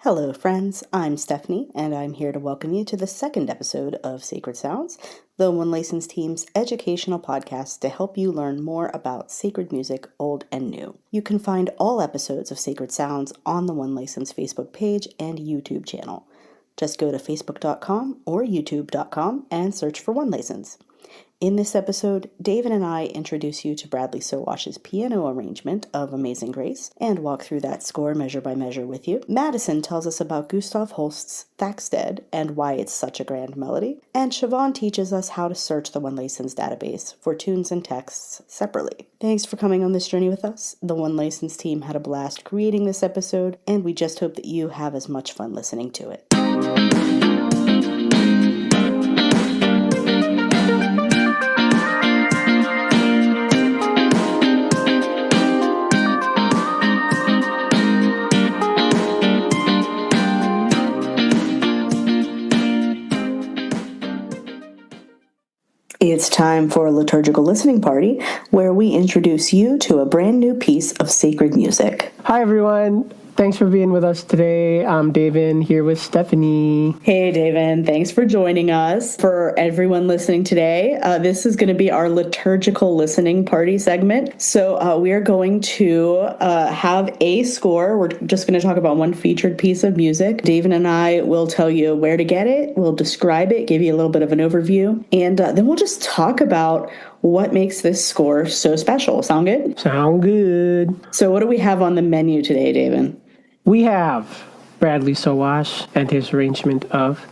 Hello, friends. I'm Stephanie, and I'm here to welcome you to the second episode of Sacred Sounds, the One License team's educational podcast to help you learn more about sacred music, old and new. You can find all episodes of Sacred Sounds on the One License Facebook page and YouTube channel. Just go to facebook.com or youtube.com and search for One License. In this episode, David and I introduce you to Bradley Sowash's piano arrangement of Amazing Grace and walk through that score measure by measure with you. Madison tells us about Gustav Holst's Thaxted and why it's such a grand melody. And Siobhan teaches us how to search the One License database for tunes and texts separately. Thanks for coming on this journey with us. The One License team had a blast creating this episode, and we just hope that you have as much fun listening to it. It's time for a liturgical listening party where we introduce you to a brand new piece of sacred music. Hi, everyone. Thanks for being with us today. I'm David here with Stephanie. Hey, David. Thanks for joining us. For everyone listening today, this is going to be our liturgical listening party segment. So we are going to have a score. We're just going to talk about one featured piece of music. David and I will tell you where to get it. We'll describe it, give you a little bit of an overview, and then we'll just talk about what makes this score so special. Sound good? Sound good. So what do we have on the menu today, David? We have Bradley Sowash and his arrangement of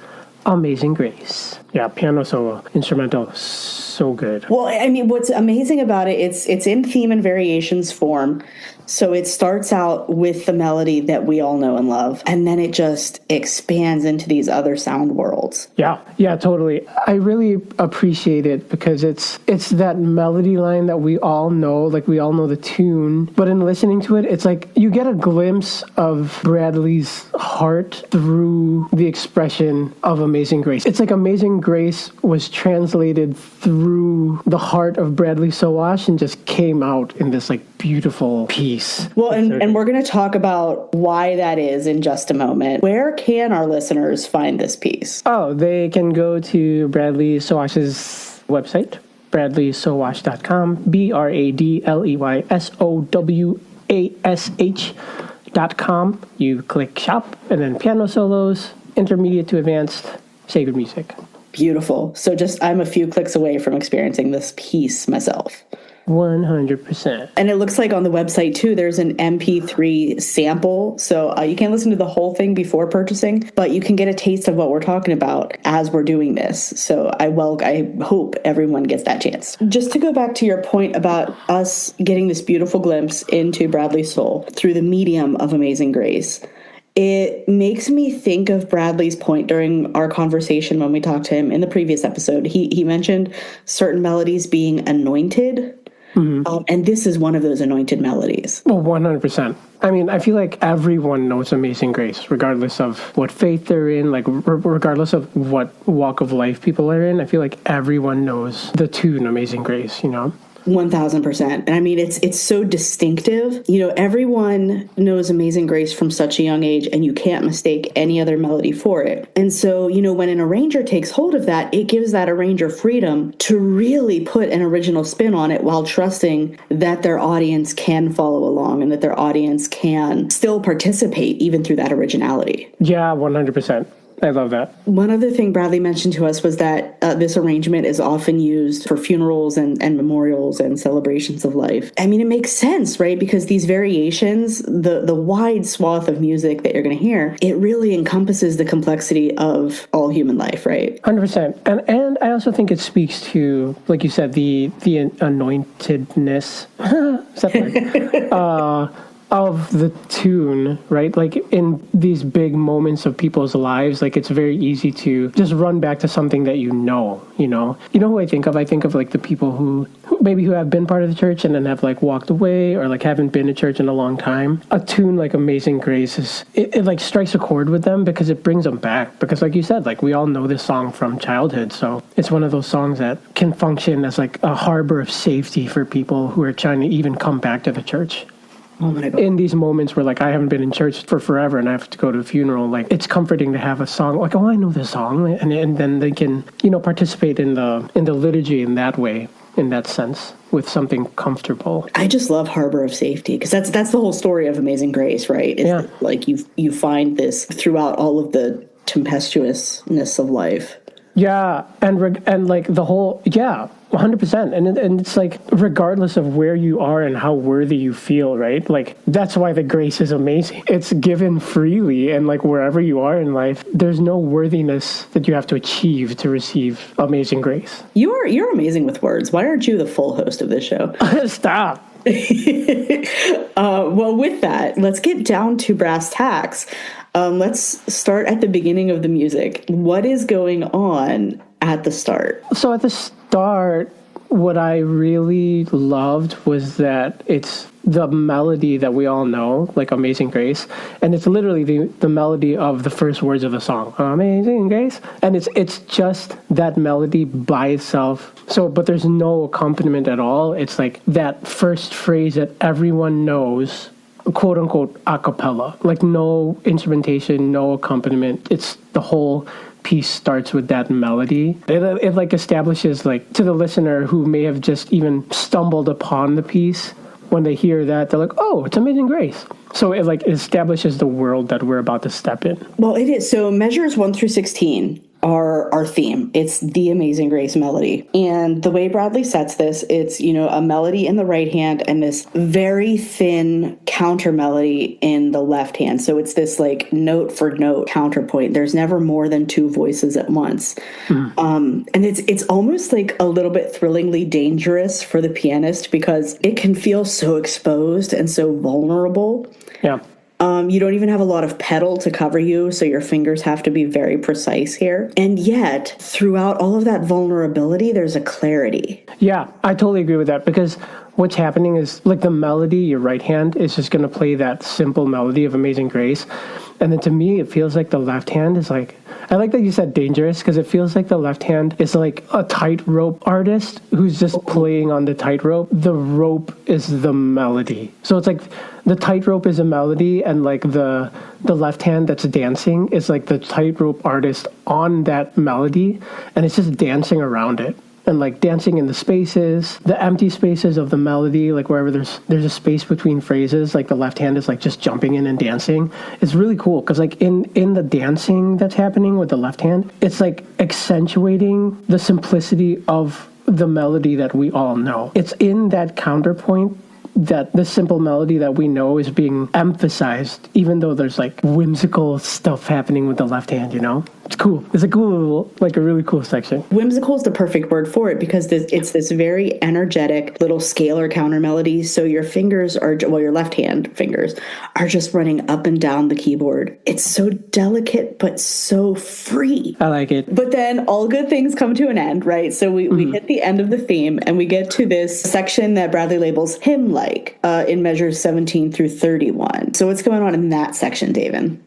Amazing Grace. Yeah, piano solo, instrumental, so good. Well, I mean, what's amazing about it, it's in theme and variations form. So it starts out with the melody that we all know and love, and then it just expands into these other sound worlds. Yeah, totally. I really appreciate it because it's that melody line that we all know, like we all know the tune, but in listening to it, it's like you get a glimpse of Bradley's heart through the expression of Amazing Grace. It's like Amazing Grace was translated through the heart of Bradley Sowash and just came out in this like beautiful piece. Well, and we're going to talk about why that is in just a moment. Where can our listeners find this piece? Oh, they can go to Bradley Sowash's website, bradleysowash.com, BradleySowash.com. You click shop, and then piano solos, intermediate to advanced, sacred music. Beautiful. So I'm a few clicks away from experiencing this piece myself. 100%. And it looks like on the website, too, there's an MP3 sample. So you can't listen to the whole thing before purchasing, but you can get a taste of what we're talking about as we're doing this. So I hope everyone gets that chance. Just to go back to your point about us getting this beautiful glimpse into Bradley's soul through the medium of Amazing Grace, it makes me think of Bradley's point during our conversation when we talked to him in the previous episode. He mentioned certain melodies being anointed. Mm-hmm. And this is one of those anointed melodies. Well, 100%. I mean, I feel like everyone knows Amazing Grace, regardless of what faith they're in, like regardless of what walk of life people are in. I feel like everyone knows the tune Amazing Grace, you know? 1,000%. And I mean, it's so distinctive. You know, everyone knows Amazing Grace from such a young age, and you can't mistake any other melody for it. And so, you know, when an arranger takes hold of that, it gives that arranger freedom to really put an original spin on it while trusting that their audience can follow along and that their audience can still participate even through that originality. Yeah, 100%. I love that. One other thing Bradley mentioned to us was that this arrangement is often used for funerals and memorials and celebrations of life. I mean, it makes sense, right? Because these variations, the wide swath of music that you're going to hear, it really encompasses the complexity of all human life, right? 100%. And I also think it speaks to, like you said, the anointedness. Is that right? Of the tune, right? Like in these big moments of people's lives, like it's very easy to just run back to something that you know. You know who I think of? I think of like the people who have been part of the church and then have like walked away or like haven't been to church in a long time. A tune like Amazing Grace it like strikes a chord with them because it brings them back. Because like you said, like we all know this song from childhood. So it's one of those songs that can function as like a harbor of safety for people who are trying to even come back to the church. Oh my God. In these moments where like I haven't been in church for forever and I have to go to a funeral, like it's comforting to have a song like, oh, I know this song, and then they can, you know, participate in the liturgy in that way, in that sense, with something comfortable. I just love Harbor of Safety because that's the whole story of Amazing Grace, right? It's Yeah. like you find this throughout all of the tempestuousness of life. Yeah, and like the whole 100%, and it's like regardless of where you are and how worthy you feel, right? Like that's why the grace is amazing. It's given freely, and like wherever you are in life, there's no worthiness that you have to achieve to receive amazing grace. You're amazing with words. Why aren't you the full host of this show? Stop. Well, with that, let's get down to brass tacks. Let's start at the beginning of the music. What is going on at the start? So at the start, what I really loved was that it's the melody that we all know, like Amazing Grace, and it's literally the melody of the first words of the song, Amazing Grace, and it's just that melody by itself. So, but there's no accompaniment at all. It's like that first phrase that everyone knows, quote unquote, a cappella, like no instrumentation, no accompaniment. It's the whole piece starts with that melody. It like establishes, like, to the listener who may have just even stumbled upon the piece, when they hear that, they're like, oh, it's Amazing Grace. So it like establishes the world that we're about to step in. Well, it is. So measures 1 through 16 are our theme. It's the Amazing Grace melody. And the way Bradley sets this, it's, you know, a melody in the right hand and this very thin counter melody in the left hand. So it's this like note for note counterpoint. There's never more than two voices at once. And it's almost like a little bit thrillingly dangerous for the pianist because it can feel so exposed and so vulnerable. Yeah. You don't even have a lot of pedal to cover you, so your fingers have to be very precise here. And yet, throughout all of that vulnerability, there's a clarity. Yeah, I totally agree with that, because what's happening is, like, the melody, your right hand is just going to play that simple melody of Amazing Grace. And then to me, it feels like the left hand is like, I like that you said dangerous, because it feels like the left hand is like a tightrope artist who's just playing on the tightrope. The rope is the melody. So it's like the tightrope is a melody, and like the left hand that's dancing is like the tightrope artist on that melody, and it's just dancing around it. And like dancing in the spaces, the empty spaces of the melody, like wherever there's a space between phrases, like the left hand is like just jumping in and dancing. It's really cool because like in the dancing that's happening with the left hand, it's like accentuating the simplicity of the melody that we all know. It's in that counterpoint that the simple melody that we know is being emphasized, even though there's like whimsical stuff happening with the left hand, you know? It's cool. It's a cool, like a really cool section. Whimsical is the perfect word for it because it's this very energetic little scalar counter melody. So your fingers are, well, your left hand fingers are just running up and down the keyboard. It's so delicate, but so free. I like it. But then all good things come to an end, right? So we hit the end of the theme and we get to this section that Bradley labels hymn-like in measures 17 through 31. So what's going on in that section, David?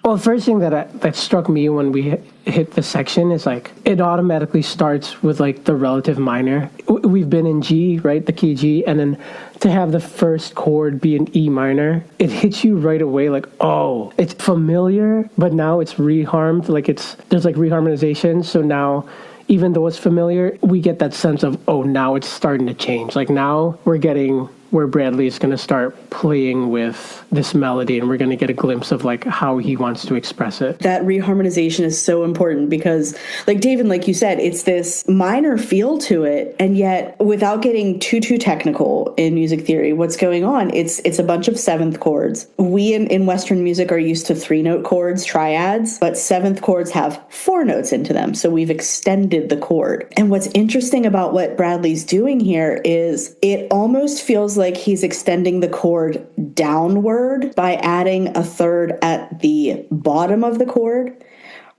Well, the first thing that struck me when we hit the section is like it automatically starts with like the relative minor. We've been in G, right, the key G, and then to have the first chord be an E minor, it hits you right away like, oh, it's familiar, but now it's reharmed, like there's like reharmonization. So now, even though it's familiar, we get that sense of, oh, now it's starting to change. Like now we're getting where Bradley is going to start playing with this melody, and we're going to get a glimpse of like how he wants to express it. That reharmonization is so important because, like David, like you said, it's this minor feel to it, and yet without getting too technical in music theory, what's going on? It's a bunch of seventh chords. We in Western music are used to 3-note chords, triads, but seventh chords have 4 notes into them, so we've extended the chord. And what's interesting about what Bradley's doing here is it almost feels like he's extending the chord downward by adding a third at the bottom of the chord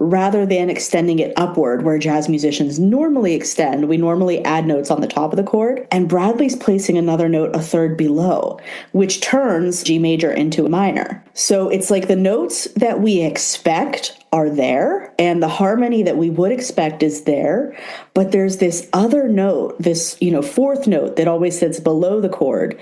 rather than extending it upward where jazz musicians normally extend. We normally add notes on the top of the chord, and Bradley's placing another note a third below, which turns G major into a minor. So it's like the notes that we expect are there, and the harmony that we would expect is there, but there's this other note, this, fourth note that always sits below the chord,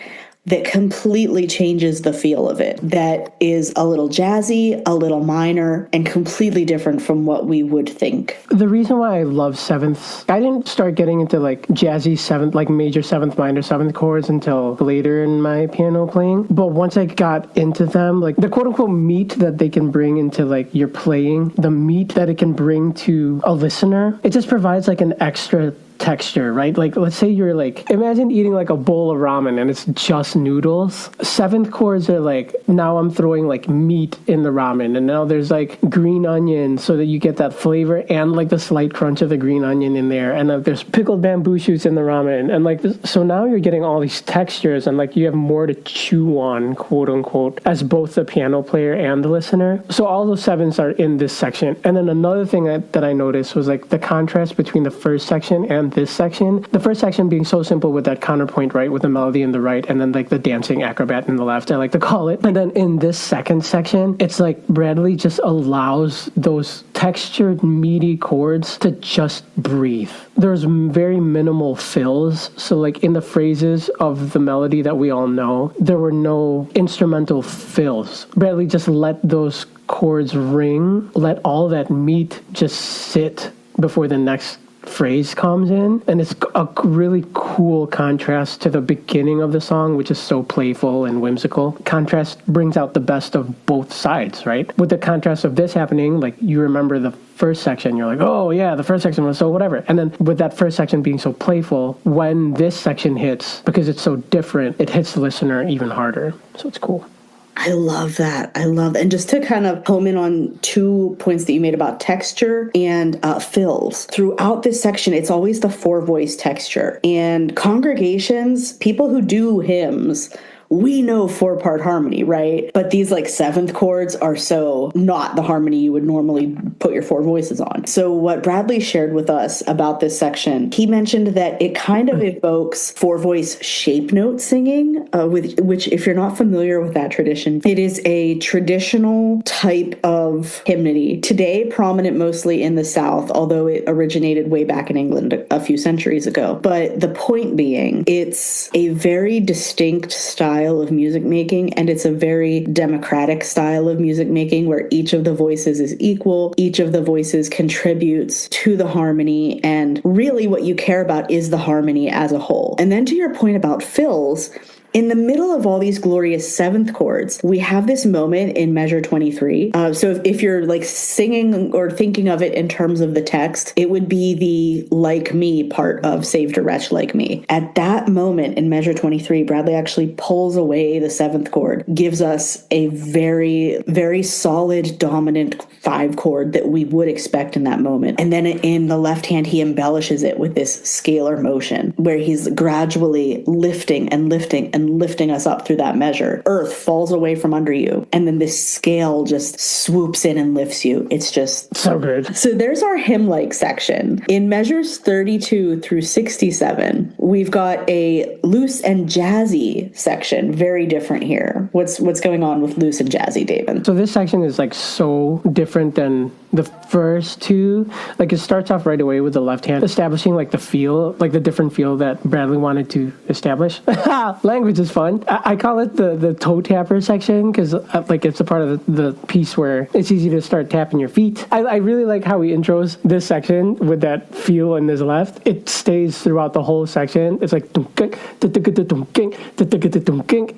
that completely changes the feel of it, that is a little jazzy, a little minor, and completely different from what we would think. The reason why I love sevenths, I didn't start getting into like jazzy seventh, like major seventh, minor seventh chords until later in my piano playing. But once I got into them, like the quote unquote meat that they can bring into like your playing, the meat that it can bring to a listener, it just provides like an extra texture, right? Like, let's say you're like, imagine eating like a bowl of ramen and it's just noodles. Seventh chords are like, now I'm throwing like meat in the ramen, and now there's like green onion so that you get that flavor and like the slight crunch of the green onion in there, and there's pickled bamboo shoots in the ramen, and like so now you're getting all these textures, and like you have more to chew on, quote unquote, as both the piano player and the listener. So all those sevens are in this section. And then another thing that I noticed was like the contrast between the first section and this section. The first section being so simple with that counterpoint, right, with the melody in the right, and then like the dancing acrobat in the left, I like to call it. And then in this second section, it's like Bradley just allows those textured, meaty chords to just breathe. There's very minimal fills. So like in the phrases of the melody that we all know, there were no instrumental fills. Bradley just let those chords ring, let all that meat just sit before the next phrase comes in, and it's a really cool contrast to the beginning of the song, which is so playful and whimsical. Contrast brings out the best of both sides, right? With the contrast of this happening, like you remember the first section, you're like, oh yeah, the first section was so whatever. And then with that first section being so playful, when this section hits, because it's so different, it hits the listener even harder. So it's cool. I love that. And just to kind of home in on 2 points that you made about texture and fills. Throughout this section, it's always the four-voice texture. And congregations, people who do hymns, we know 4-part harmony, right? But these like seventh chords are so not the harmony you would normally put your 4 voices on. So what Bradley shared with us about this section, he mentioned that it kind of evokes 4-voice shape note singing, which if you're not familiar with that tradition, it is a traditional type of hymnody. Today, prominent mostly in the South, although it originated way back in England a few centuries ago. But the point being, it's a very distinct style of music making, and it's a very democratic style of music making where each of the voices is equal, each of the voices contributes to the harmony, and really what you care about is the harmony as a whole. And then to your point about fills, in the middle of all these glorious seventh chords, we have this moment in measure 23. So if you're like singing or thinking of it in terms of the text, it would be the like me part of Saved a Wretch Like Me. At that moment in measure 23, Bradley actually pulls away the seventh chord, gives us a very, very solid dominant 5 chord that we would expect in that moment. And then in the left hand, he embellishes it with this scalar motion where he's gradually lifting and lifting and lifting us up through that measure. Earth falls away from under you, and then this scale just swoops in and lifts you. It's just so good. So there's our hymn-like section. In measures 32 through 67, we've got a loose and jazzy section. Very different here. What's going on with loose and jazzy, David? So this section is like so different than the first two. Like it starts off right away with the left hand, establishing like the feel, like the different feel that Bradley wanted to establish. Language is fun. I call it the toe tapper section because like it's a part of the piece where it's easy to start tapping your feet. I really like how he intros this section with that feel in his left. It stays throughout the whole section. It's like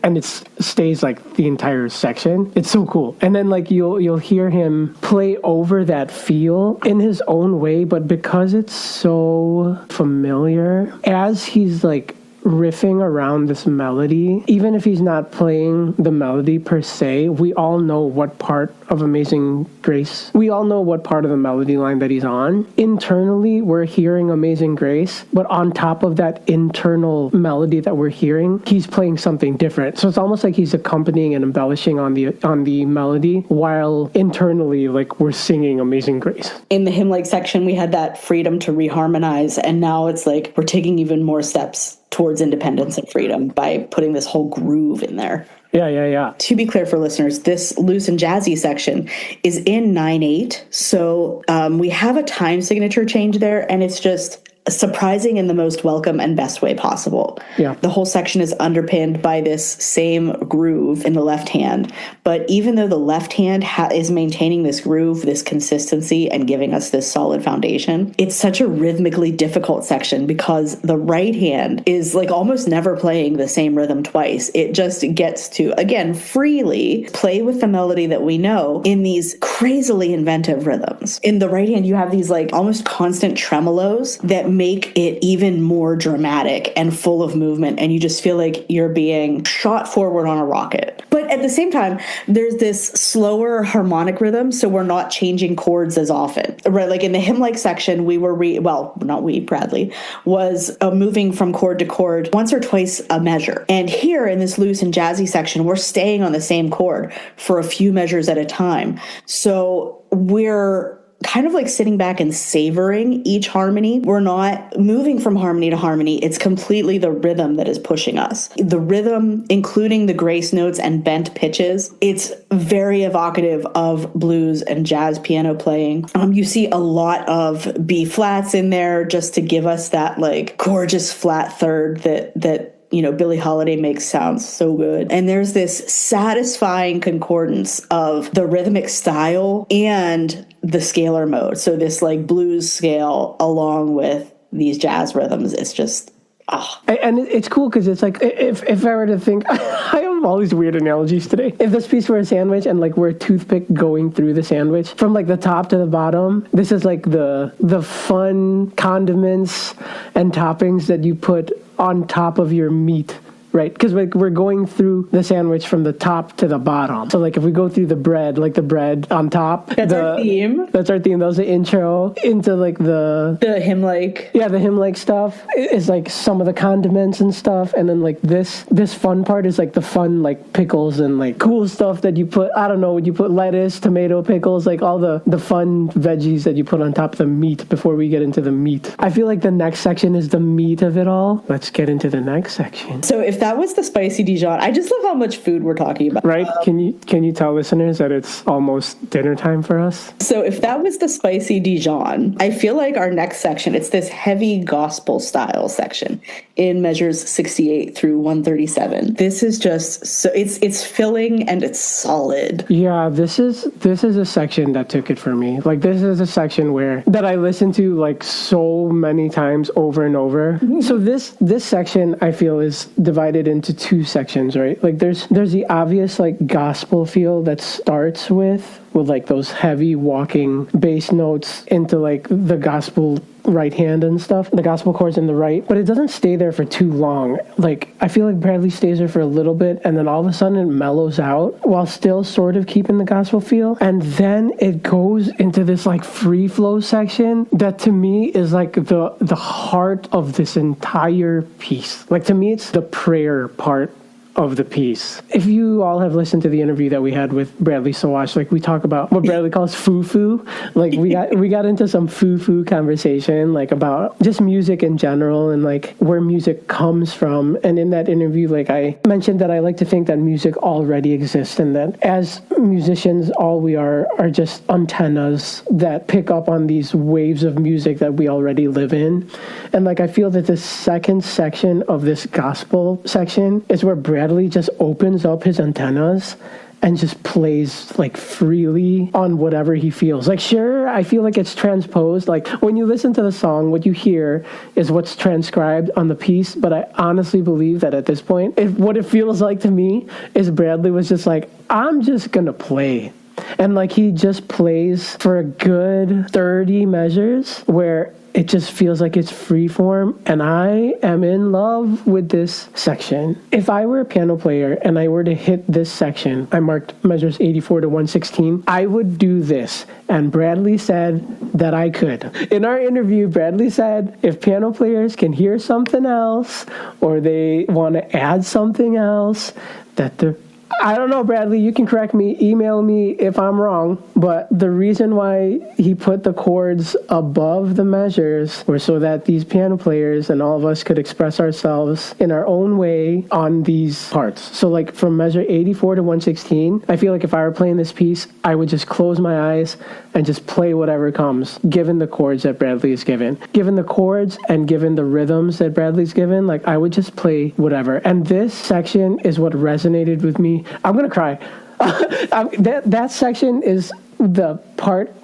and it stays like the entire section. It's so cool. And then like you'll hear him play over that feel in his own way, but because it's so familiar, as he's like riffing around this melody, even if he's not playing the melody per se, we all know what part of Amazing Grace, we all know what part of the melody line that he's on. Internally, we're hearing Amazing Grace, but on top of that internal melody that we're hearing, he's playing something different. So it's almost like he's accompanying and embellishing on the melody while internally, like, we're singing Amazing Grace. In the hymn-like section, we had that freedom to reharmonize, and now it's like we're taking even more steps towards independence and freedom by putting this whole groove in there. Yeah. To be clear for listeners, this loose and jazzy section is in 9/8. So we have a time signature change there, and it's just surprising in the most welcome and best way possible. Yeah. The whole section is underpinned by this same groove in the left hand. But even though the left hand is maintaining this groove, this consistency, and giving us this solid foundation, it's such a rhythmically difficult section because the right hand is like almost never playing the same rhythm twice. It just gets to, again, freely play with the melody that we know in these crazily inventive rhythms. In the right hand, you have these like almost constant tremolos that make it even more dramatic and full of movement, and you just feel like you're being shot forward on a rocket. But at the same time, there's this slower harmonic rhythm, so we're not changing chords as often, right? Like in the hymn-like section, we were Bradley was moving from chord to chord once or twice a measure, and here in this loose and jazzy section, we're staying on the same chord for a few measures at a time. So we're kind of like sitting back and savoring each harmony. We're not moving from harmony to harmony. It's completely the rhythm that is pushing us. The rhythm, including the grace notes and bent pitches, it's very evocative of blues and jazz piano playing. You see a lot of B flats in there just to give us that like gorgeous flat third that Billie Holiday makes sound so good. And there's this satisfying concordance of the rhythmic style and the scalar mode. So this like blues scale along with these jazz rhythms, it's just, And it's cool because it's like, if I were to think, I have all these weird analogies today. If this piece were a sandwich and like we're a toothpick going through the sandwich from like the top to the bottom, this is like the fun condiments and toppings that you put on top of your meat. Right, because like we're going through the sandwich from the top to the bottom. So like if we go through the bread, like the bread on top. That's our theme. That's our theme. That was the intro into like the hymn-like. Yeah, the hymn-like stuff is like some of the condiments and stuff. And then like this fun part is like the fun like pickles and like cool stuff that you put, I don't know, you put lettuce, tomato, pickles, like all the fun veggies that you put on top of the meat before we get into the meat. I feel like the next section is the meat of it all. Let's get into the next section. So if that was the spicy Dijon, I just love how much food we're talking about. Right? Can you tell listeners that it's almost dinner time for us? So if that was the spicy Dijon, I feel like our next section, it's this heavy gospel style section in measures 68 through 137. This is just so it's filling and it's solid. Yeah, this is a section that took it for me. Like this is a section that I listened to like so many times over and over. Mm-hmm. So this section I feel is divided into two sections, right? Like there's the obvious like gospel feel that starts with like those heavy walking bass notes into like the gospel right hand and stuff, the gospel chords in the right, but it doesn't stay there for too long. Like I feel like Bradley stays there for a little bit and then all of a sudden it mellows out while still sort of keeping the gospel feel, and then it goes into this like free flow section that to me is like the heart of this entire piece. Like to me it's the prayer part of the piece. If you all have listened to the interview that we had with Bradley Sawash, like we talk about what Bradley calls foo-foo. Like we got into some foo-foo conversation, like about just music in general and like where music comes from. And in that interview, like I mentioned that I like to think that music already exists and that as musicians, all we are just antennas that pick up on these waves of music that we already live in. And like I feel that the second section of this gospel section is where Bradley just opens up his antennas and just plays like freely on whatever he feels. Like, sure, I feel like it's transposed. Like when you listen to the song, what you hear is what's transcribed on the piece. But I honestly believe that at this point, what it feels like to me is Bradley was just like, I'm just going to play. And like he just plays for a good 30 measures where it just feels like it's free form, and I am in love with this section. If I were a piano player and I were to hit this section, I marked measures 84 to 116, I would do this. And Bradley said that I could. In our interview, Bradley said if piano players can hear something else or they want to add something else, that they're I don't know, Bradley. You can correct me, email me if I'm wrong. But the reason why he put the chords above the measures were so that these piano players and all of us could express ourselves in our own way on these parts. So like from measure 84 to 116, I feel like if I were playing this piece, I would just close my eyes and just play whatever comes, given the chords that Bradley is given. Given the chords and given the rhythms that Bradley's given, like I would just play whatever. And this section is what resonated with me. I'm going to cry. That section is the part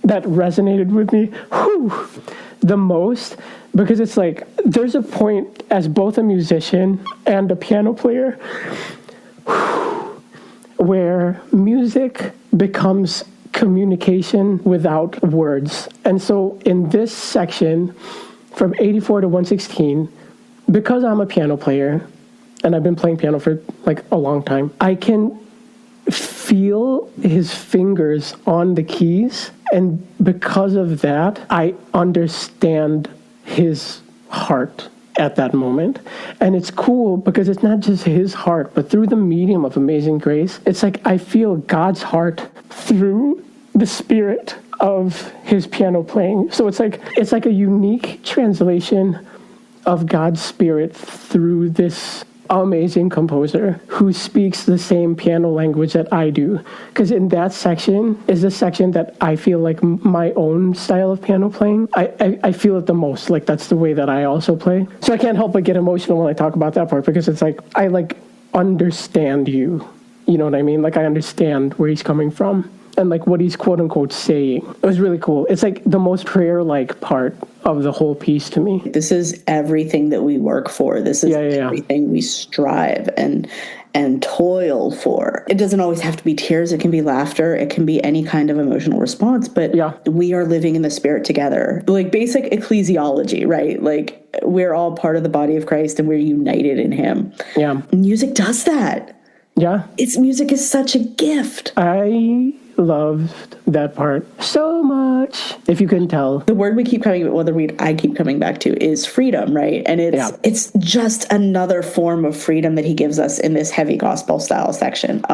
that resonated with me the most, because it's like there's a point as both a musician and a piano player where music becomes communication without words. And so in this section from 84 to 116, because I'm a piano player and I've been playing piano for like a long time, I can feel his fingers on the keys. And because of that, I understand his heart at that moment. And it's cool because it's not just his heart, but through the medium of Amazing Grace, it's like I feel God's heart through the spirit of his piano playing. So it's like a unique translation of God's spirit through this amazing composer who speaks the same piano language that I do. Because in that section is the section that I feel like my own style of piano playing. I feel it the most. Like that's the way that I also play. So I can't help but get emotional when I talk about that part, because it's like I like understand you. You know what I mean? Like I understand where he's coming from and like what he's quote unquote saying. It was really cool. It's like the most prayer-like part of the whole piece to me. This is everything that we work for. This is everything we strive and toil for. It doesn't always have to be tears. It can be laughter. It can be any kind of emotional response, but we are living in the spirit together. Like basic ecclesiology, right? Like we're all part of the body of Christ and we're united in him. Yeah. Music does that. Yeah. Music is such a gift. I loved that part so much. If you couldn't tell, the word I keep coming back to is freedom, right? And it's just another form of freedom that he gives us in this heavy gospel style section.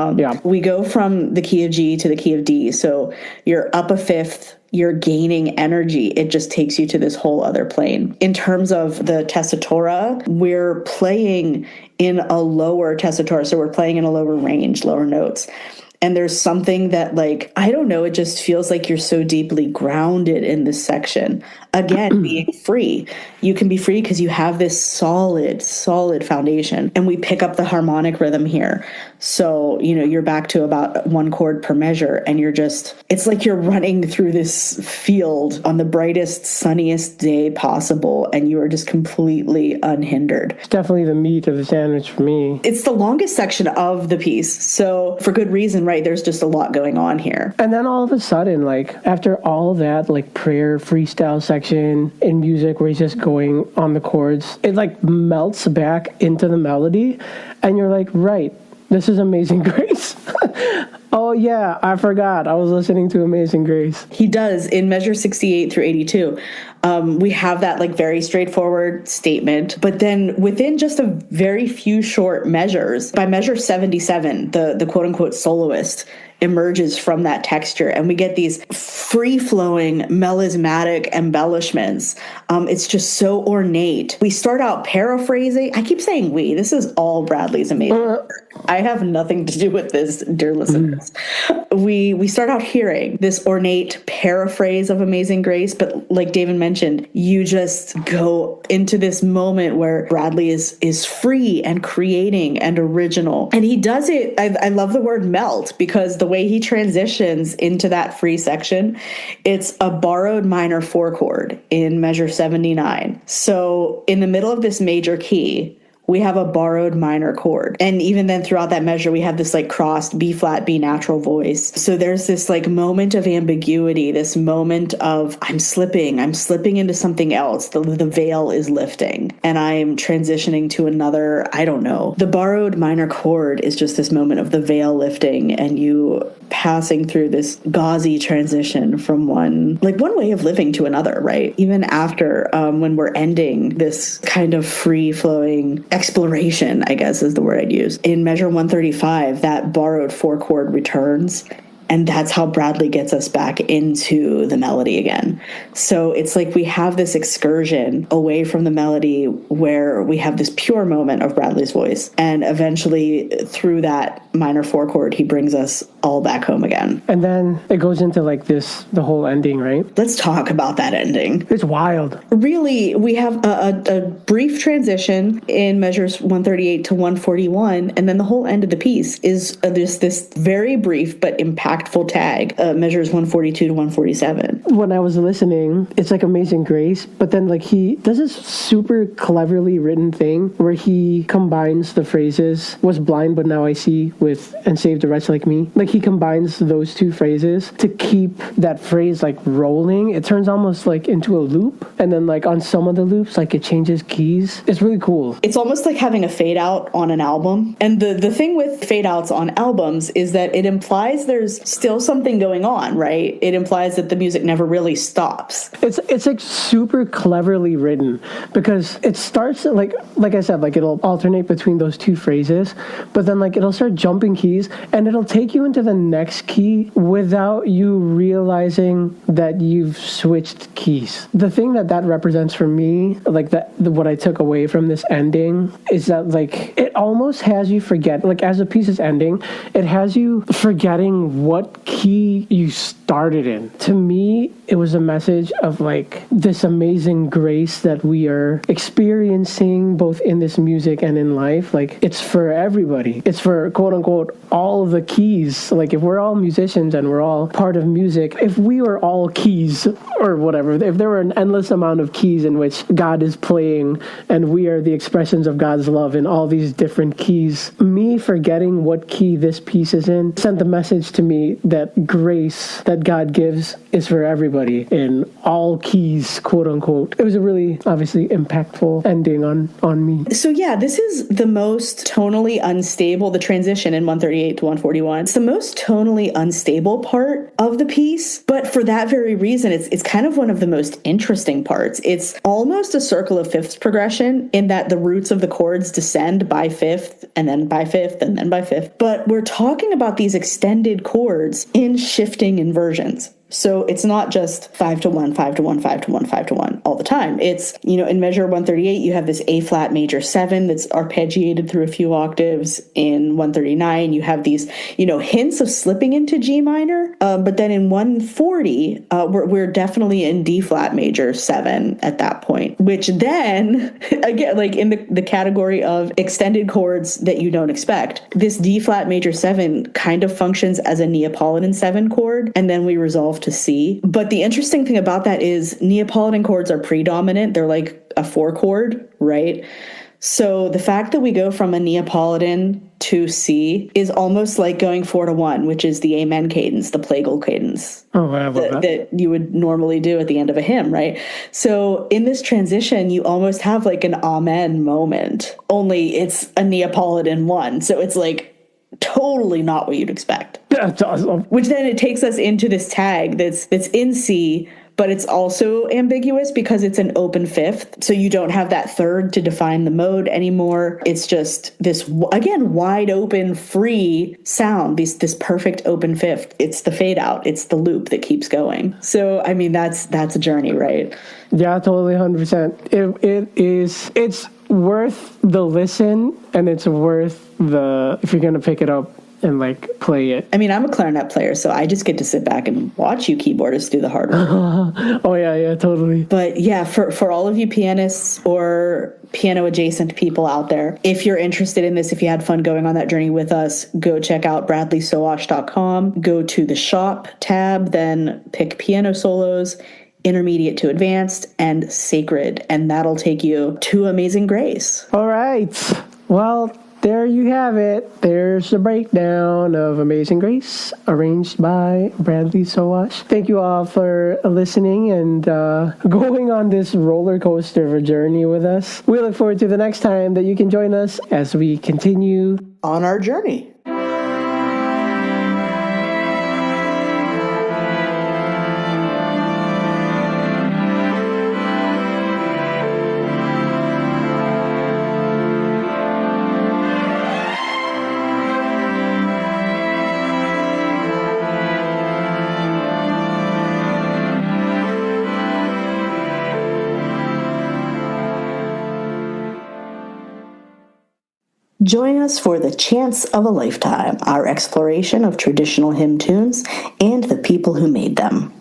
We go from the key of G to the key of D, so you're up a fifth. You're gaining energy. It just takes you to this whole other plane. In terms of the tessitura, we're playing in a lower tessitura, so we're playing in a lower range, lower notes. And there's something that, like, I don't know, it just feels like you're so deeply grounded in this section. Again, being free. You can be free because you have this solid foundation. And we pick up the harmonic rhythm here. So, you're back to about one chord per measure. And it's like you're running through this field on the brightest, sunniest day possible. And you are just completely unhindered. It's definitely the meat of the sandwich for me. It's the longest section of the piece. So for good reason, right? There's just a lot going on here. And then all of a sudden, like after all that, like prayer freestyle section in music where he's just going on the chords, it like melts back into the melody. And you're like, right, this is Amazing Grace. Oh yeah, I forgot. I was listening to Amazing Grace. He does in measure 68 through 82. We have that like very straightforward statement, but then within just a very few short measures, by measure 77, the quote unquote soloist emerges from that texture, and we get these free-flowing melismatic embellishments. It's just so ornate. We start out paraphrasing. I keep saying we. This is all Bradley's amazing work. I have nothing to do with this, dear listeners. We start out hearing this ornate paraphrase of Amazing Grace, but like David mentioned, you just go into this moment where Bradley is free and creating and original. And he does it, I love the word melt, because the way he transitions into that free section, it's a borrowed minor 4 chord in measure 79. So in the middle of this major key, we have a borrowed minor chord. And even then throughout that measure, we have this like crossed B flat, B natural voice. So there's this like moment of ambiguity, this moment of I'm slipping into something else. The veil is lifting and I'm transitioning to another, I don't know. The borrowed minor chord is just this moment of the veil lifting and you passing through this gauzy transition from one way of living to another, right? Even after when we're ending this kind of free flowing exploration, I guess is the word I'd use. In measure 135, that borrowed 4-chord returns. And that's how Bradley gets us back into the melody again. So it's like we have this excursion away from the melody where we have this pure moment of Bradley's voice. And eventually, through that minor 4-chord, he brings us all back home again. And then it goes into like this, the whole ending, right? Let's talk about that ending. It's wild. Really, we have a brief transition in measures 138 to 141. And then the whole end of the piece is this very brief but impactful tag, measures 142 to 147. When I was listening, it's like Amazing Grace, but then like he does this super cleverly written thing where he combines the phrases, was blind but now I see, with and save the rest like me. Like he combines those two phrases to keep that phrase like rolling. It turns almost like into a loop, and then like on some of the loops, like it changes keys. It's really cool. It's almost like having a fade out on an album. And the thing with fade outs on albums is that it implies there's still something going on, right? It implies that the music never really stops. It's like super cleverly written because it starts like I said, like it'll alternate between those two phrases, but then like it'll start jumping keys and it'll take you into the next key without you realizing that you've switched keys. The thing that represents for me, like what I took away from this ending is that like it almost has you forget, like as a piece is ending, it has you forgetting what key you started in. To me, it was a message of like this amazing grace that we are experiencing both in this music and in life. Like it's for everybody. It's for quote unquote all of the keys. Like if we're all musicians and we're all part of music, if we were all keys or whatever, if there were an endless amount of keys in which God is playing and we are the expressions of God's love in all these different keys, me forgetting what key this piece is in sent the message to me that grace that God gives is for everybody in all keys, quote unquote. It was a really obviously impactful ending on me. So yeah, this is the most tonally unstable, the transition in 138 to 141. It's the most tonally unstable part of the piece, but for that very reason, it's kind of one of the most interesting parts. It's almost a circle of fifths progression in that the roots of the chords descend by fifth and then by fifth and then by fifth. But we're talking about these extended chords in shifting inversions. So it's not just 5 to 1, 5 to 1, 5 to 1, 5 to 1 all the time. It's, in measure 138, you have this A flat major 7 that's arpeggiated through a few octaves. In 139, you have these, hints of slipping into G minor. But then in 140, we're definitely in D flat major 7 at that point, which then, again, like in the category of extended chords that you don't expect, this D flat major 7 kind of functions as a Neapolitan 7 chord, and then we resolve to C. But the interesting thing about that is Neapolitan chords are predominant. They're like a 4-chord, right? So the fact that we go from a Neapolitan to C is almost like going 4 to 1, which is the amen cadence, the plagal cadence that you would normally do at the end of a hymn, right? So in this transition, you almost have like an amen moment, only it's a Neapolitan 1. So it's like totally not what you'd expect. That's awesome. Which then it takes us into this tag that's in C, but it's also ambiguous because it's an open fifth. So you don't have that third to define the mode anymore. It's just this, again, wide open, free sound, this perfect open fifth. It's the fade out. It's the loop that keeps going. So, I mean, that's a journey, right? Yeah, totally, 100%. It's worth the listen, and it's worth if you're going to pick it up and like play it. I mean, I'm a clarinet player, so I just get to sit back and watch you keyboardists do the hard work. Oh yeah, totally. But yeah, for all of you pianists or piano adjacent people out there, if you're interested in this, if you had fun going on that journey with us, go check out bradleysowash.com, go to the shop tab, then pick piano solos, intermediate to advanced, and sacred, and that'll take you to Amazing Grace. All right. Well, there you have it. There's the breakdown of Amazing Grace, arranged by Bradley Sowash. Thank you all for listening and going on this roller coaster of a journey with us. We look forward to the next time that you can join us as we continue on our journey. Join us for The Chance of a Lifetime, our exploration of traditional hymn tunes and the people who made them.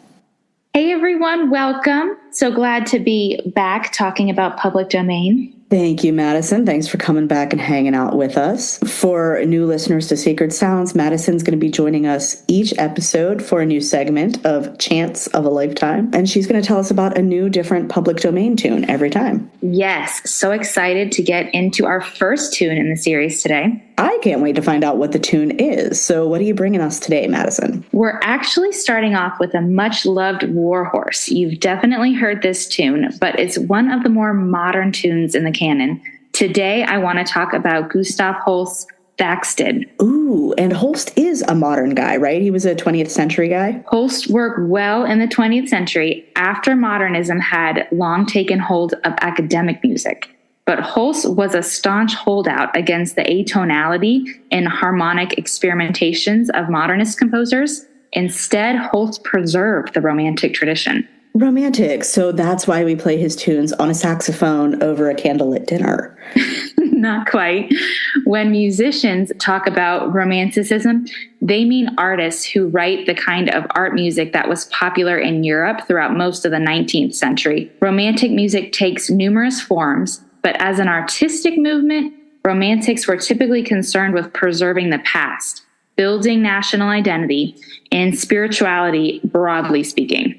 Hey everyone, welcome. So glad to be back talking about public domain. Thank you, Madison. Thanks for coming back and hanging out with us. For new listeners to Sacred Sounds, Madison's going to be joining us each episode for a new segment of Chance of a Lifetime, and she's going to tell us about a new, different public domain tune every time. Yes, so excited to get into our first tune in the series today. I can't wait to find out what the tune is. So what are you bringing us today, Madison? We're actually starting off with a much-loved Warhorse. You've definitely heard this tune, but it's one of the more modern tunes in the canon. Today, I want to talk about Gustav Holst's Thaxted. Ooh, and Holst is a modern guy, right? He was a 20th century guy? Holst worked well in the 20th century after modernism had long taken hold of academic music. But Holst was a staunch holdout against the atonality and harmonic experimentations of modernist composers. Instead, Holst preserved the Romantic tradition. Romantic, so that's why we play his tunes on a saxophone over a candlelit dinner. Not quite. When musicians talk about romanticism, they mean artists who write the kind of art music that was popular in Europe throughout most of the 19th century. Romantic music takes numerous forms, but as an artistic movement, romantics were typically concerned with preserving the past, building national identity, and spirituality, broadly speaking.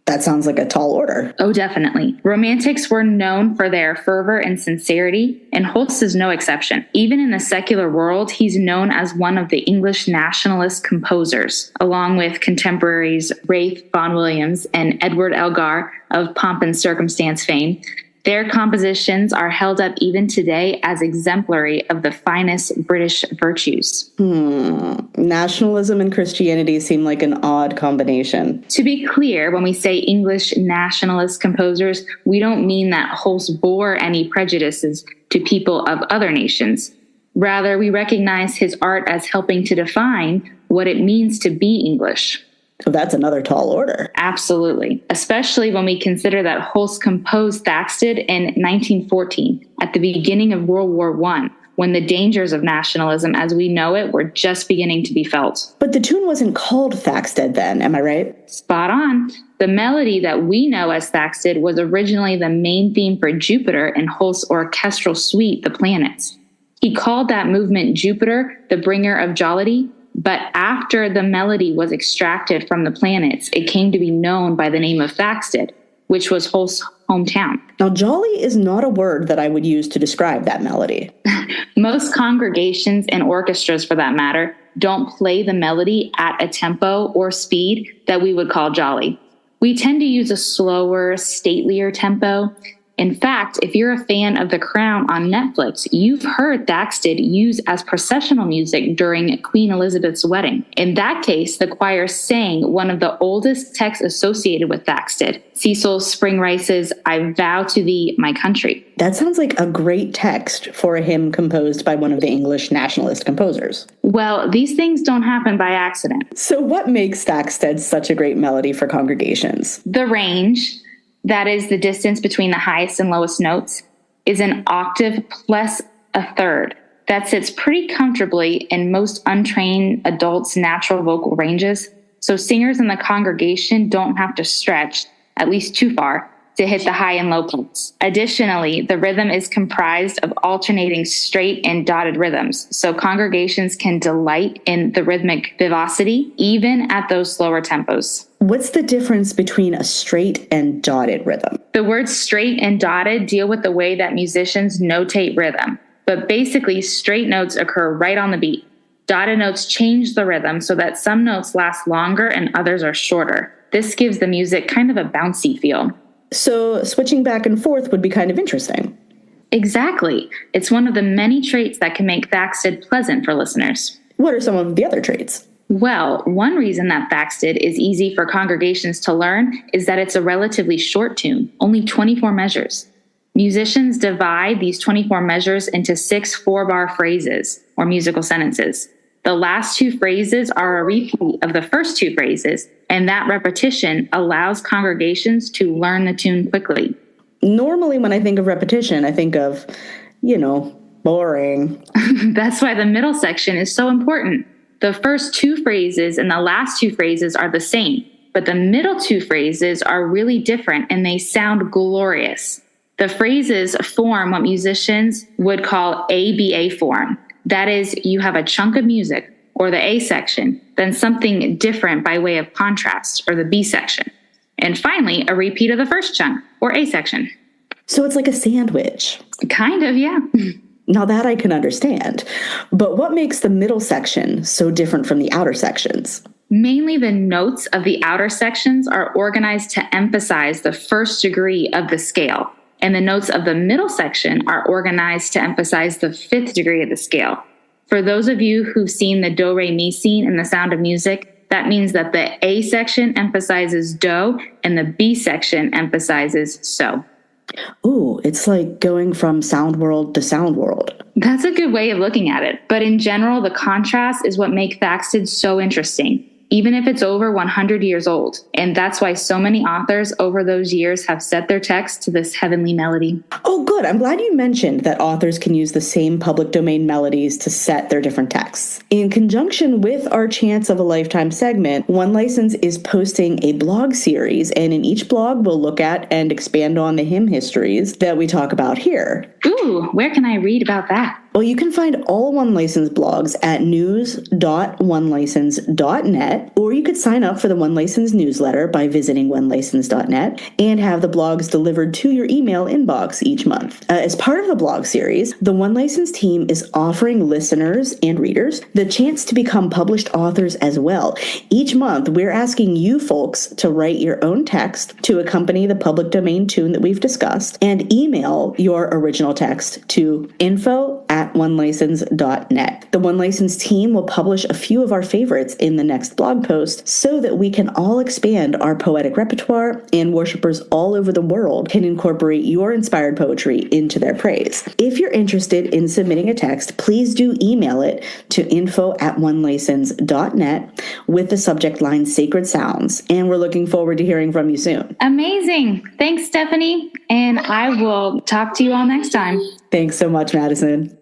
That sounds like a tall order. Oh, definitely. Romantics were known for their fervor and sincerity, and Holst is no exception. Even in the secular world, he's known as one of the English nationalist composers, along with contemporaries Ralph Vaughan Williams and Edward Elgar of Pomp and Circumstance fame. Their compositions are held up even today as exemplary of the finest British virtues. Nationalism and Christianity seem like an odd combination. To be clear, when we say English nationalist composers, we don't mean that Holst bore any prejudices to people of other nations. Rather, we recognize his art as helping to define what it means to be English. So that's another tall order. Absolutely, especially when we consider that Holst composed Thaxted in 1914, at the beginning of World War I, when the dangers of nationalism as we know it were just beginning to be felt. But the tune wasn't called Thaxted then, am I right? Spot on. The melody that we know as Thaxted was originally the main theme for Jupiter in Holst's orchestral suite, The Planets. He called that movement Jupiter, the bringer of jollity. But after the melody was extracted from The Planets, it came to be known by the name of Thaxted, which was Holst's hometown. Now, jolly is not a word that I would use to describe that melody. Most congregations and orchestras, for that matter, don't play the melody at a tempo or speed that we would call jolly. We tend to use a slower, statelier tempo. In fact, if you're a fan of The Crown on Netflix, you've heard Thaxted used as processional music during Queen Elizabeth's wedding. In that case, the choir sang one of the oldest texts associated with Thaxted, Cecil Spring Rice's I Vow to Thee, My Country. That sounds like a great text for a hymn composed by one of the English nationalist composers. Well, these things don't happen by accident. So what makes Thaxted such a great melody for congregations? The range, that is the distance between the highest and lowest notes, is an octave plus a third. That sits pretty comfortably in most untrained adults' natural vocal ranges, so singers in the congregation don't have to stretch, at least too far, to hit the high and low points. Additionally, the rhythm is comprised of alternating straight and dotted rhythms, so congregations can delight in the rhythmic vivacity, even at those slower tempos. What's the difference between a straight and dotted rhythm? The words straight and dotted deal with the way that musicians notate rhythm, but basically straight notes occur right on the beat. Dotted notes change the rhythm so that some notes last longer and others are shorter. This gives the music kind of a bouncy feel. So switching back and forth would be kind of interesting. Exactly. It's one of the many traits that can make Thaxted pleasant for listeners. What are some of the other traits? Well, one reason that Thaxted is easy for congregations to learn is that it's a relatively short tune, only 24 measures. Musicians divide these 24 measures into 6 4-bar phrases, or musical sentences. The last 2 phrases are a repeat of the first 2 phrases, and that repetition allows congregations to learn the tune quickly. Normally, when I think of repetition, I think of, Boring. That's why the middle section is so important. The first two phrases and the last two phrases are the same, but the middle two phrases are really different and they sound glorious. The phrases form what musicians would call ABA form. That is, you have a chunk of music, or the A section, then something different by way of contrast, or the B section. And finally, a repeat of the first chunk, or A section. So it's like a sandwich. Kind of, yeah. Now that I can understand. But what makes the middle section so different from the outer sections? Mainly the notes of the outer sections are organized to emphasize the first degree of the scale, and the notes of the middle section are organized to emphasize the fifth degree of the scale. For those of you who've seen the do, re, mi scene in The Sound of Music, that means that the A section emphasizes do and the B section emphasizes so. Ooh, it's like going from sound world to sound world. That's a good way of looking at it. But in general, the contrast is what makes Thaxted so interesting, even if it's over 100 years old. And that's why so many authors over those years have set their text to this heavenly melody. Oh, good. I'm glad you mentioned that authors can use the same public domain melodies to set their different texts. In conjunction with our Chance of a Lifetime segment, One License is posting a blog series, and in each blog we'll look at and expand on the hymn histories that we talk about here. Ooh, where can I read about that? Well, you can find all One License blogs at news.onelicense.net, or you could sign up for the One License newsletter by visiting onelicense.net and have the blogs delivered to your email inbox each month. As part of the blog series, the One License team is offering listeners and readers the chance to become published authors as well. Each month, we're asking you folks to write your own text to accompany the public domain tune that we've discussed and email your original text to info@onelicense.net. The One License team will publish a few of our favorites in the next blog post so that we can all expand our poetic repertoire and worshipers all over the world can incorporate your inspired poetry into their praise. If you're interested in submitting a text, please do email it to info@onelicense.net with the subject line Sacred Sounds, and we're looking forward to hearing from you soon. Amazing. Thanks, Stephanie. And I will talk to you all next time. Thanks so much, Madison.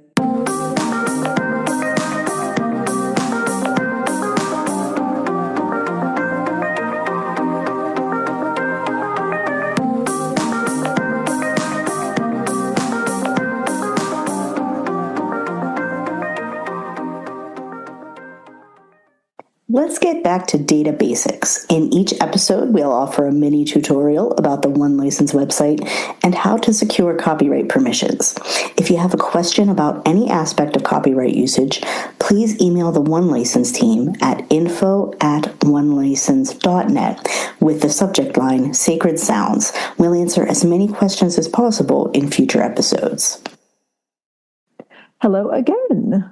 Let's get back to data basics. In each episode, we'll offer a mini tutorial about the One License website and how to secure copyright permissions. If you have a question about any aspect of copyright usage, please email the One License team at info@onelicense.net with the subject line Sacred Sounds. We'll answer as many questions as possible in future episodes. Hello again.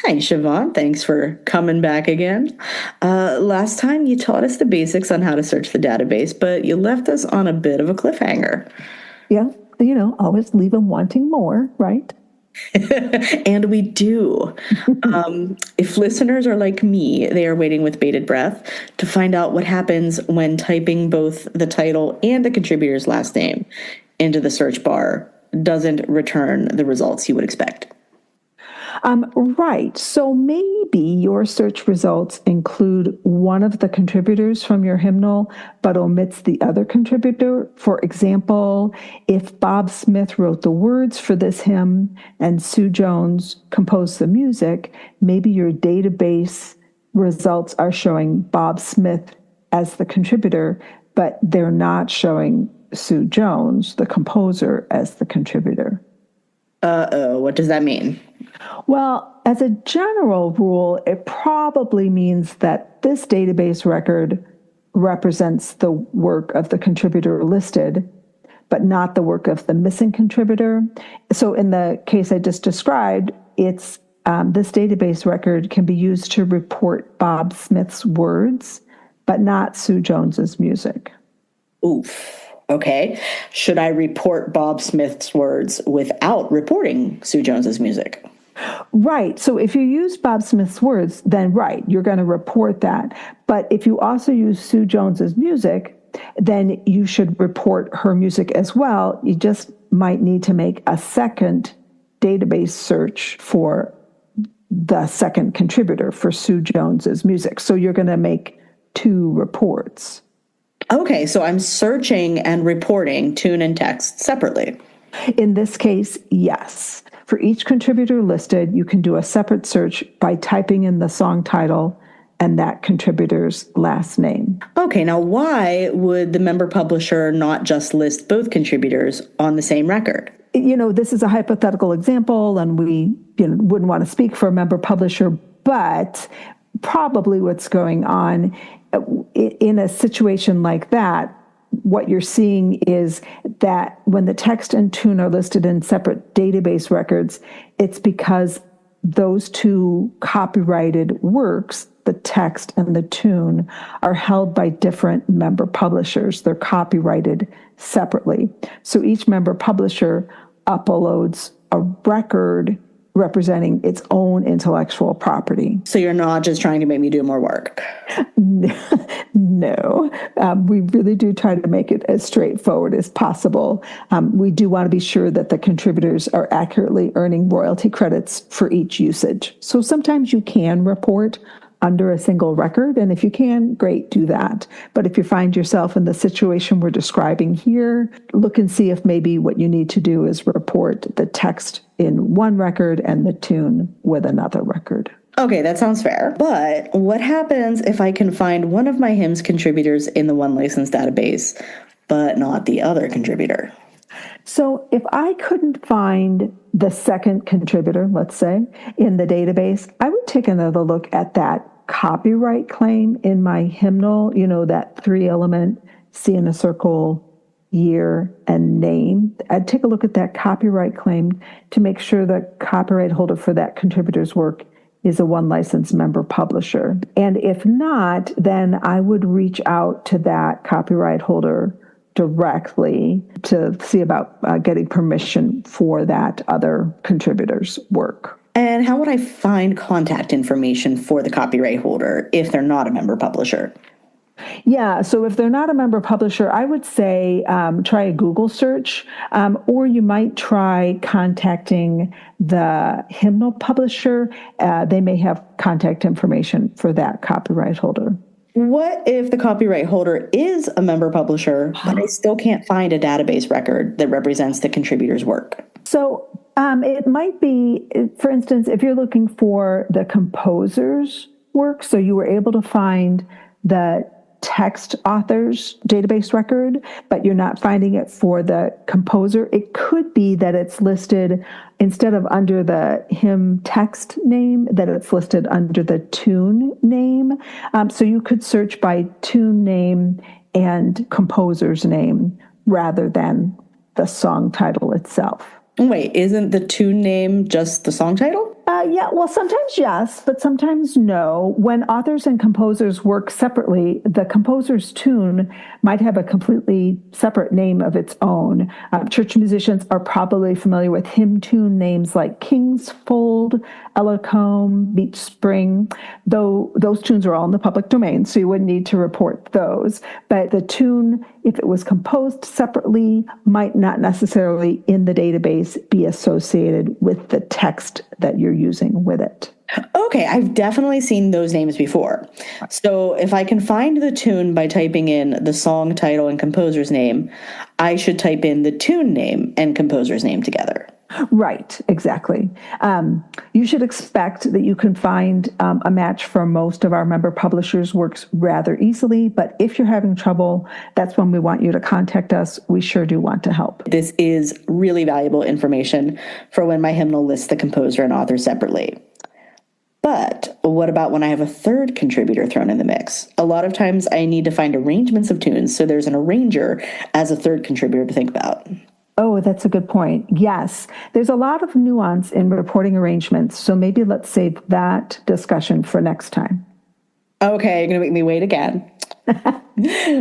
Hi, Siobhan. Thanks for coming back again. Last time you taught us the basics on how to search the database, but you left us on a bit of a cliffhanger. Yeah, always leave them wanting more, right? And we do. If listeners are like me, they are waiting with bated breath to find out what happens when typing both the title and the contributor's last name into the search bar doesn't return the results you would expect. Right. So maybe your search results include one of the contributors from your hymnal, but omits the other contributor. For example, if Bob Smith wrote the words for this hymn and Sue Jones composed the music, maybe your database results are showing Bob Smith as the contributor, but they're not showing Sue Jones, the composer, as the contributor. Uh-oh, what does that mean? Well, as a general rule, it probably means that this database record represents the work of the contributor listed, but not the work of the missing contributor. So in the case I just described, it's this database record can be used to report Bob Smith's words, but not Sue Jones's music. Oof. Okay. Should I report Bob Smith's words without reporting Sue Jones's music? Right. So if you use Bob Smith's words, then right, you're going to report that. But if you also use Sue Jones's music, then you should report her music as well. You just might need to make a second database search for the second contributor for Sue Jones's music. So you're going to make 2 reports. Okay, so I'm searching and reporting tune and text separately. In this case, yes. For each contributor listed, you can do a separate search by typing in the song title and that contributor's last name. Okay, now why would the member publisher not just list both contributors on the same record? This is a hypothetical example, and we wouldn't want to speak for a member publisher, but probably what's going on in a situation like that, what you're seeing is that when the text and tune are listed in separate database records, it's because those 2 copyrighted works, the text and the tune, are held by different member publishers. They're copyrighted separately. So each member publisher uploads a record representing its own intellectual property. So you're not just trying to make me do more work. No, we really do try to make it as straightforward as possible. We do want to be sure that the contributors are accurately earning royalty credits for each usage. So sometimes you can report under a single record, and if you can, great, do that. But if you find yourself in the situation we're describing here, look and see if maybe what you need to do is report the text in one record and the tune with another record. Okay, that sounds fair. But what happens if I can find one of my hymns contributors in the one license database, but not the other contributor? So if I couldn't find the second contributor, let's say, in the database, I would take another look at that copyright claim in my hymnal, that 3-element C in a circle, year, and name. I'd take a look at that copyright claim to make sure the copyright holder for that contributor's work is a one license member publisher. And if not, then I would reach out to that copyright holder directly to see about getting permission for that other contributor's work. And how would I find contact information for the copyright holder if they're not a member publisher? Yeah, so if they're not a member publisher, I would say try a Google search, or you might try contacting the hymnal publisher. They may have contact information for that copyright holder. What if the copyright holder is a member publisher, but I still can't find a database record that represents the contributor's work? So it might be, for instance, if you're looking for the composer's work, so you were able to find the text author's database record, but you're not finding it for the composer, it could be that it's listed instead of under the hymn text name, that it's listed under the tune name. So you could search by tune name and composer's name rather than the song title itself. Wait, isn't the tune name just the song title? Yeah, well, sometimes yes, but sometimes no. When authors and composers work separately, the composer's tune might have a completely separate name of its own. Church musicians are probably familiar with hymn tune names like King's Fold, Ellercombe, Beach Spring, though those tunes are all in the public domain, so you wouldn't need to report those. But the tune, if it was composed separately, might not necessarily in the database be associated with the text that you're using with it. Okay, I've definitely seen those names before. So if I can find the tune by typing in the song title and composer's name, I should type in the tune name and composer's name together. Right, exactly. You should expect that you can find a match for most of our member publishers' works rather easily, but if you're having trouble, that's when we want you to contact us. We sure do want to help. This is really valuable information for when my hymnal lists the composer and author separately. But what about when I have a third contributor thrown in the mix? A lot of times I need to find arrangements of tunes, so there's an arranger as a third contributor to think about. Oh, that's a good point. Yes, there's a lot of nuance in reporting arrangements, so maybe let's save that discussion for next time. Okay, you're going to make me wait again.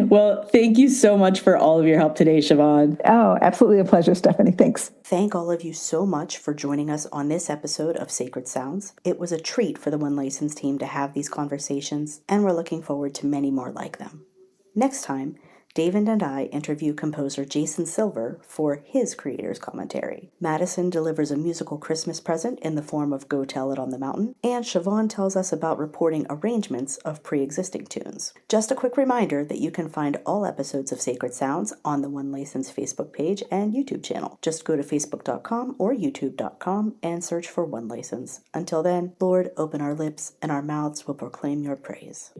Well, thank you so much for all of your help today, Siobhan. Oh, absolutely a pleasure, Stephanie. Thanks. Thank all of you so much for joining us on this episode of Sacred Sounds. It was a treat for the One License team to have these conversations, and we're looking forward to many more like them. Next time, David and I interview composer Jason Silver for his creator's commentary. Madison delivers a musical Christmas present in the form of Go Tell It on the Mountain, and Siobhan tells us about reporting arrangements of pre-existing tunes. Just a quick reminder that you can find all episodes of Sacred Sounds on the One License Facebook page and YouTube channel. Just go to facebook.com or youtube.com and search for One License. Until then, Lord, open our lips and our mouths will proclaim your praise.